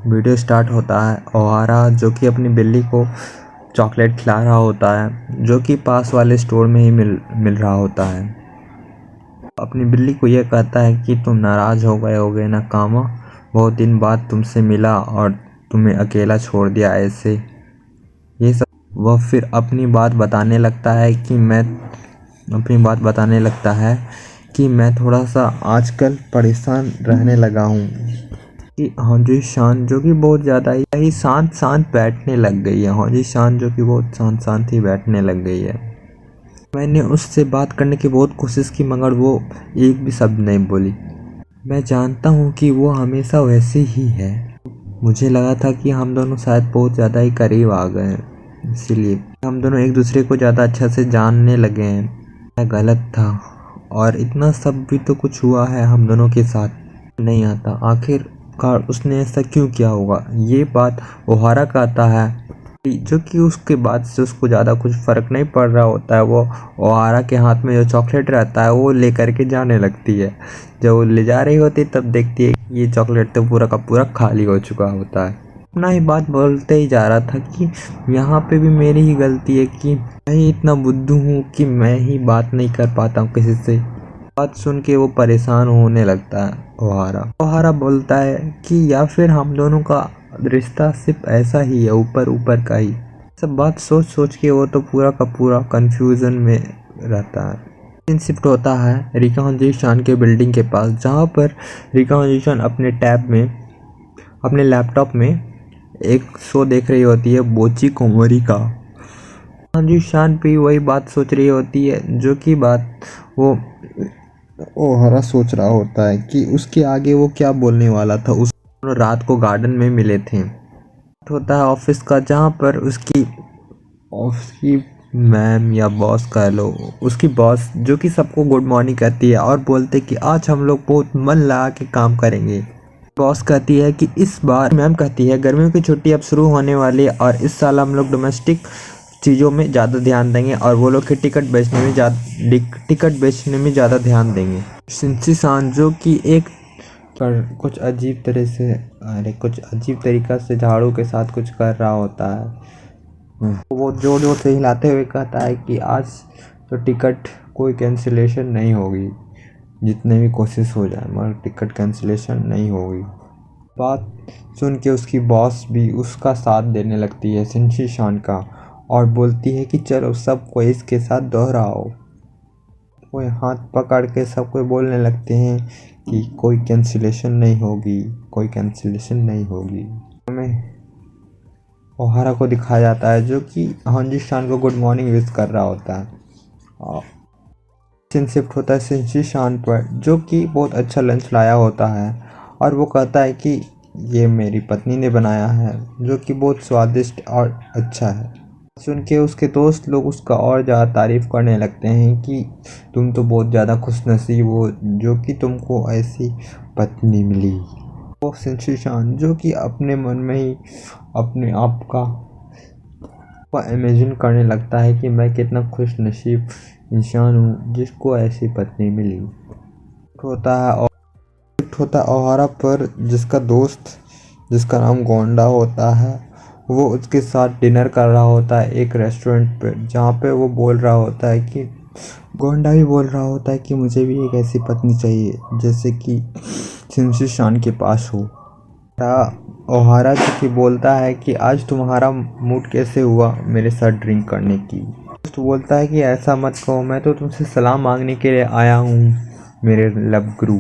Video start होता है। ओहारा जो कि अपनी बिल्ली को चॉकलेट खिला रहा होता है, जो कि पास वाले स्टोर में ही मिल रहा होता है। अपनी बिल्ली को यह कहता है कि तुम नाराज़ हो गए होगे ना कामा, बहुत दिन बाद तुमसे मिला और तुम्हें अकेला छोड़ दिया ऐसे। ये सब वह फिर अपनी बात बताने लगता है कि मैं थोड़ा सा आजकल परेशान रहने लगा हूँ। कि हौजी शान जो कि बहुत ज़्यादा ही शांत बैठने लग गई है। हौजी शान जो कि बहुत शांत ही बैठने लग गई है। मैंने उससे बात करने की बहुत कोशिश की, मगर वो एक भी शब्द नहीं बोली। मैं जानता हूँ कि वो हमेशा वैसे ही है। मुझे लगा था कि हम दोनों शायद बहुत ज़्यादा ही करीब आ गए हैं, इसीलिए हम दोनों एक दूसरे को ज़्यादा अच्छा से जानने लगे हैं। मैं गलत था और इतना सब भी तो कुछ हुआ है हम दोनों के साथ। नहीं आता आखिरकार उसने ऐसा क्यों किया होगा। ये बात ओहारा कहता है, जो कि उसके बाद से उसको ज़्यादा कुछ फ़र्क नहीं पड़ रहा होता है। वो ओहारा के हाथ में जो चॉकलेट रहता है वो लेकर के जाने लगती है। जब वो ले जा रही होती है तब देखती है कि ये चॉकलेट तो पूरा का पूरा खाली हो चुका होता है। अपना ही बात बोलते ही जा रहा था कि यहाँ पे भी मेरी ही गलती है कि मैं ही इतना बुद्धू हूँ कि मैं ही बात नहीं कर पाता हूँ किसी से। बात सुन के वो परेशान होने लगता है। ओहारा बोलता है कि या फिर हम दोनों का रिश्ता सिर्फ ऐसा ही है, ऊपर ऊपर का ही। सब बात सोच के वो तो पूरा का पूरा कंफ्यूजन में रहता है। सीन शिफ्ट होता है रिका हंजी शान के बिल्डिंग के पास, जहाँ पर रिका हंजी शान अपने लैपटॉप में एक शो देख रही होती है, बोची कोमोरी का। हंजी शान भी वही बात सोच रही होती है, जो कि बात वो ओहारा सोच रहा होता है कि उसके आगे वो क्या बोलने वाला था। उस रात को गार्डन में मिले थे। होता है ऑफिस का, जहाँ पर उसकी मैम या बॉस कह लो, उसकी बॉस जो कि सबको गुड मॉर्निंग कहती है और बोलते कि आज हम लोग बहुत मन लगा के काम करेंगे। बॉस कहती है कि इस बार, मैम कहती है गर्मियों की छुट्टी अब शुरू होने वाली है और इस साल हम लोग डोमेस्टिक चीज़ों में ज़्यादा ध्यान देंगे और वो लोग के टिकट बेचने में ज़्यादा ध्यान देंगे। सिंसी सान जो कि कुछ अजीब तरीका से झाड़ू के साथ कुछ कर रहा होता है। वो जोर जोर से हिलाते हुए कहता है कि आज तो टिकट कोई कैंसिलेशन नहीं होगी, जितने भी कोशिश हो जाए मगर टिकट कैंसिलेशन नहीं होगी। बात सुन के उसकी बॉस भी उसका साथ देने लगती है, सिंसी शान का, और बोलती है कि चलो सबको इसके साथ दोहराओ। वो हाथ पकड़ के सबको बोलने लगते हैं कि कोई कैंसिलेशन नहीं होगी, कोई कैंसिलेशन नहीं होगी। हमें ओहारा को दिखाया जाता है जो कि हंजी शान को गुड मॉर्निंग विश कर रहा होता है। सीन शिफ्ट होता है सिंसी शान पर, जो कि बहुत अच्छा लंच लाया होता है और वो कहता है कि ये मेरी पत्नी ने बनाया है, जो कि बहुत स्वादिष्ट और अच्छा है। सुन के उसके दोस्त लोग उसका और ज़्यादा तारीफ़ करने लगते हैं कि तुम तो बहुत ज़्यादा खुशनसीब हो जो कि तुमको ऐसी पत्नी मिली। वो सिंसी शान जो कि अपने मन में ही अपने आप का इमेजिन करने लगता है कि मैं कितना खुशनसीब इंसान हूँ जिसको ऐसी पत्नी मिली। होता है ओहारा पर, जिसका नाम गोंडा होता है। वो उसके साथ डिनर कर रहा होता है एक रेस्टोरेंट पर, जहाँ पे वो बोल रहा होता है कि गोंडा भी बोल रहा होता है कि मुझे भी एक ऐसी पत्नी चाहिए जैसे कि सिंसी शान के पास हो। ओहारा जो कि बोलता है कि आज तुम्हारा मूड कैसे हुआ मेरे साथ ड्रिंक करने की। दोस्त बोलता है कि ऐसा मत कहो, मैं तो तुमसे सलाम मांगने के लिए आया हूँ मेरे लब गुरु।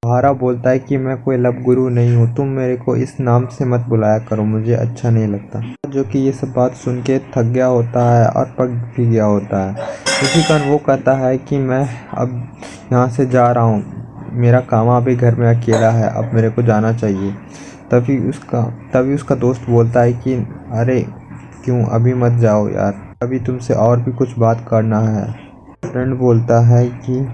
ओहारा बोलता है कि मैं कोई लब गुरु नहीं हूँ, तुम मेरे को इस नाम से मत बुलाया करो, मुझे अच्छा नहीं लगता। जो कि ये सब बात सुन के थक गया होता है और पक भी गया होता है। इसी कारण वो कहता है कि मैं अब यहाँ से जा रहा हूँ, मेरा कामा अभी घर में अकेला है, अब मेरे को जाना चाहिए। तभी उसका दोस्त बोलता है कि अरे क्यों, अभी मत जाओ यार, अभी तुमसे और भी कुछ बात करना है। फ्रेंड बोलता है कि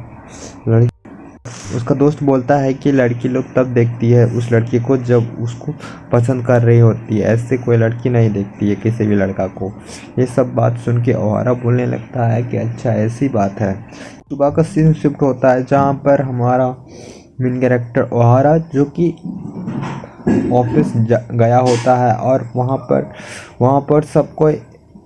उसका दोस्त बोलता है कि लड़की लोग तब देखती है उस लड़की को जब उसको पसंद कर रही होती है, ऐसे कोई लड़की नहीं देखती है किसी भी लड़का को। ये सब बात सुन के ओहारा बोलने लगता है कि अच्छा ऐसी बात है। सुबह का सीन शिफ्ट होता है, जहाँ पर हमारा मेन कैरेक्टर ओहारा जो कि ऑफिस गया होता है और वहाँ पर सब कोई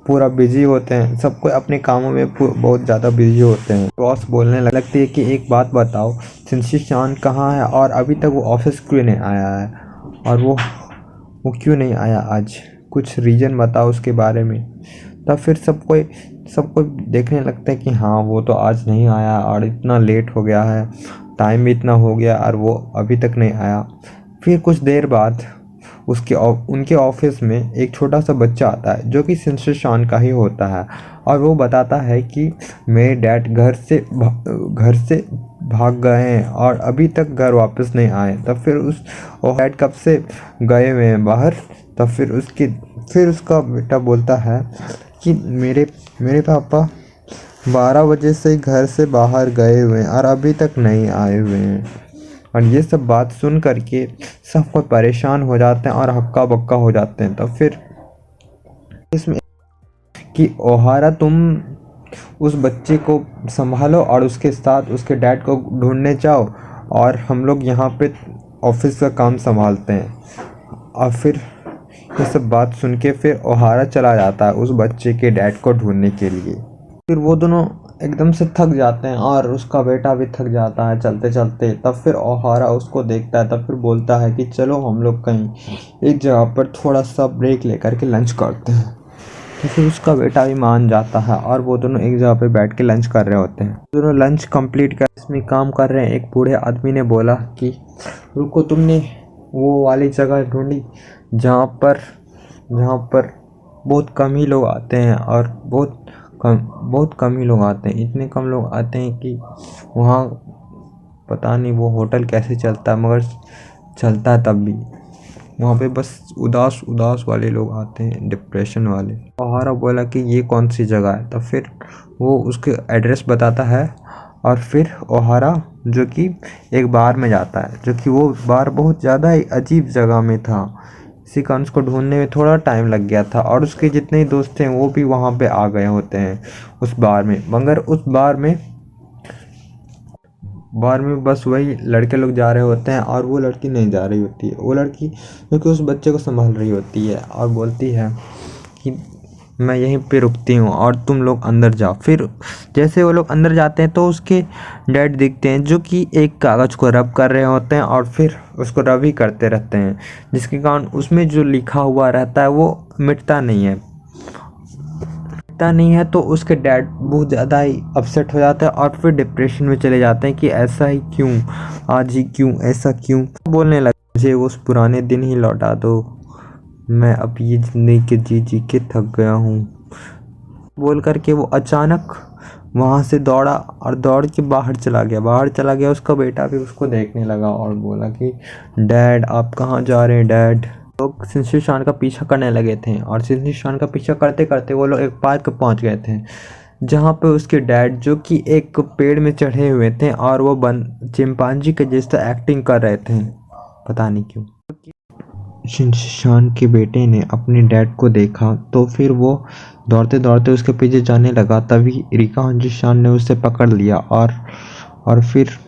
पूरा बिजी होते हैं, सब कोई अपने कामों में बहुत ज़्यादा बिजी होते हैं। बॉस बोलने लगती है कि एक बात बताओ, शिनशान कहाँ है और अभी तक वो ऑफिस क्यों नहीं आया है, और वो क्यों नहीं आया आज, कुछ रीज़न बताओ उसके बारे में। तब फिर सब कोई देखने लगता है कि हाँ वो तो आज नहीं आया और इतना लेट हो गया है, टाइम भी इतना हो गया और वो अभी तक नहीं आया। फिर कुछ देर बाद उनके ऑफिस में एक छोटा सा बच्चा आता है जो कि शिनशान का ही होता है, और वो बताता है कि मेरे डैड घर से भाग गए हैं और अभी तक घर वापस नहीं आए। तब फिर डैड कब से गए हुए हैं बाहर। तब फिर उसका बेटा बोलता है कि मेरे पापा 12 बजे से घर से बाहर गए हुए हैं और अभी तक नहीं आए हुए हैं। और ये सब बात सुन करके सब कोई परेशान हो जाते हैं और हक्का बक्का हो जाते हैं। तब फिर इसमें कि ओहारा तुम उस बच्चे को संभालो और उसके साथ उसके डैड को ढूंढने जाओ और हम लोग यहाँ पे ऑफिस का काम संभालते हैं। और फिर ये सब बात सुन के फिर ओहारा चला जाता है उस बच्चे के डैड को ढूंढने के लिए। फिर वो दोनों एकदम से थक जाते हैं और उसका बेटा भी थक जाता है चलते चलते। तब फिर ओहारा उसको देखता है, तब फिर बोलता है कि चलो हम लोग कहीं एक जगह पर थोड़ा सा ब्रेक लेकर के लंच करते हैं। तो फिर उसका बेटा भी मान जाता है और वो दोनों एक जगह पे बैठ के लंच कर रहे होते हैं। दोनों लंच कंप्लीट कर इसमें काम कर रहे हैं। एक बूढ़े आदमी ने बोला कि रुको, तुमने वो वाली जगह ढूंढी जहाँ पर बहुत कम ही लोग आते हैं और बहुत कम ही लोग आते हैं, इतने कम लोग आते हैं कि वहाँ पता नहीं वो होटल कैसे चलता है, मगर चलता है तब भी वहाँ पे बस उदास वाले लोग आते हैं, डिप्रेशन वाले। ओहारा बोला कि ये कौन सी जगह है। तब फिर वो उसके एड्रेस बताता है और फिर ओहारा जो कि एक बार में जाता है, जो कि वो बार बहुत ज़्यादा ही अजीब जगह में था। इसी कारण उसको ढूंढने में थोड़ा टाइम लग गया था और उसके जितने ही दोस्त थे वो भी वहाँ पे आ गए होते हैं उस बार में। मगर उस बार में बस वही लड़के लोग जा रहे होते हैं और वो लड़की नहीं जा रही होती है। वो लड़की जो कि उस बच्चे को संभाल रही होती है और बोलती है कि मैं यहीं पे रुकती हूँ और तुम लोग अंदर जाओ। फिर जैसे वो लोग अंदर जाते हैं तो उसके डैड दिखते हैं जो कि एक कागज़ को रब कर रहे होते हैं और फिर उसको रब ही करते रहते हैं, जिसके कारण उसमें जो लिखा हुआ रहता है वो मिटता नहीं है। तो उसके डैड बहुत ज़्यादा ही अपसेट हो जाता है और फिर डिप्रेशन में चले जाते हैं कि ऐसा ही क्यों, आज ही क्यों, ऐसा क्यों। बोलने लगे मुझे उस पुराने दिन ही लौटा दो, मैं अब ये ज़िंदगी के जी के थक गया हूँ। बोल करके वो अचानक वहाँ से दौड़ा और दौड़ के बाहर चला गया। उसका बेटा भी उसको देखने लगा और बोला कि डैड आप कहाँ जा रहे हैं डैड। लोग शिनशान का पीछा करने लगे थे और शिनशान का पीछा करते करते वो लोग एक पार्क पहुंच गए थे, जहाँ पे उसके डैड जो कि एक पेड़ में चढ़े हुए थे और वो चिंपांजी के जैसा एक्टिंग कर रहे थे, पता नहीं क्यों। शिनशान के बेटे ने अपने डैड को देखा तो फिर वो दौड़ते दौड़ते उसके पीछे जाने लगा। तभी शिनशान ने उसे पकड़ लिया और फिर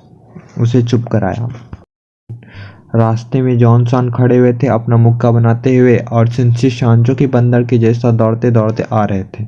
उसे चुप कराया। रास्ते में जॉनसन खड़े हुए थे अपना मुक्का बनाते हुए और शिनशान जो कि बंदर के जैसा दौड़ते दौड़ते आ रहे थे।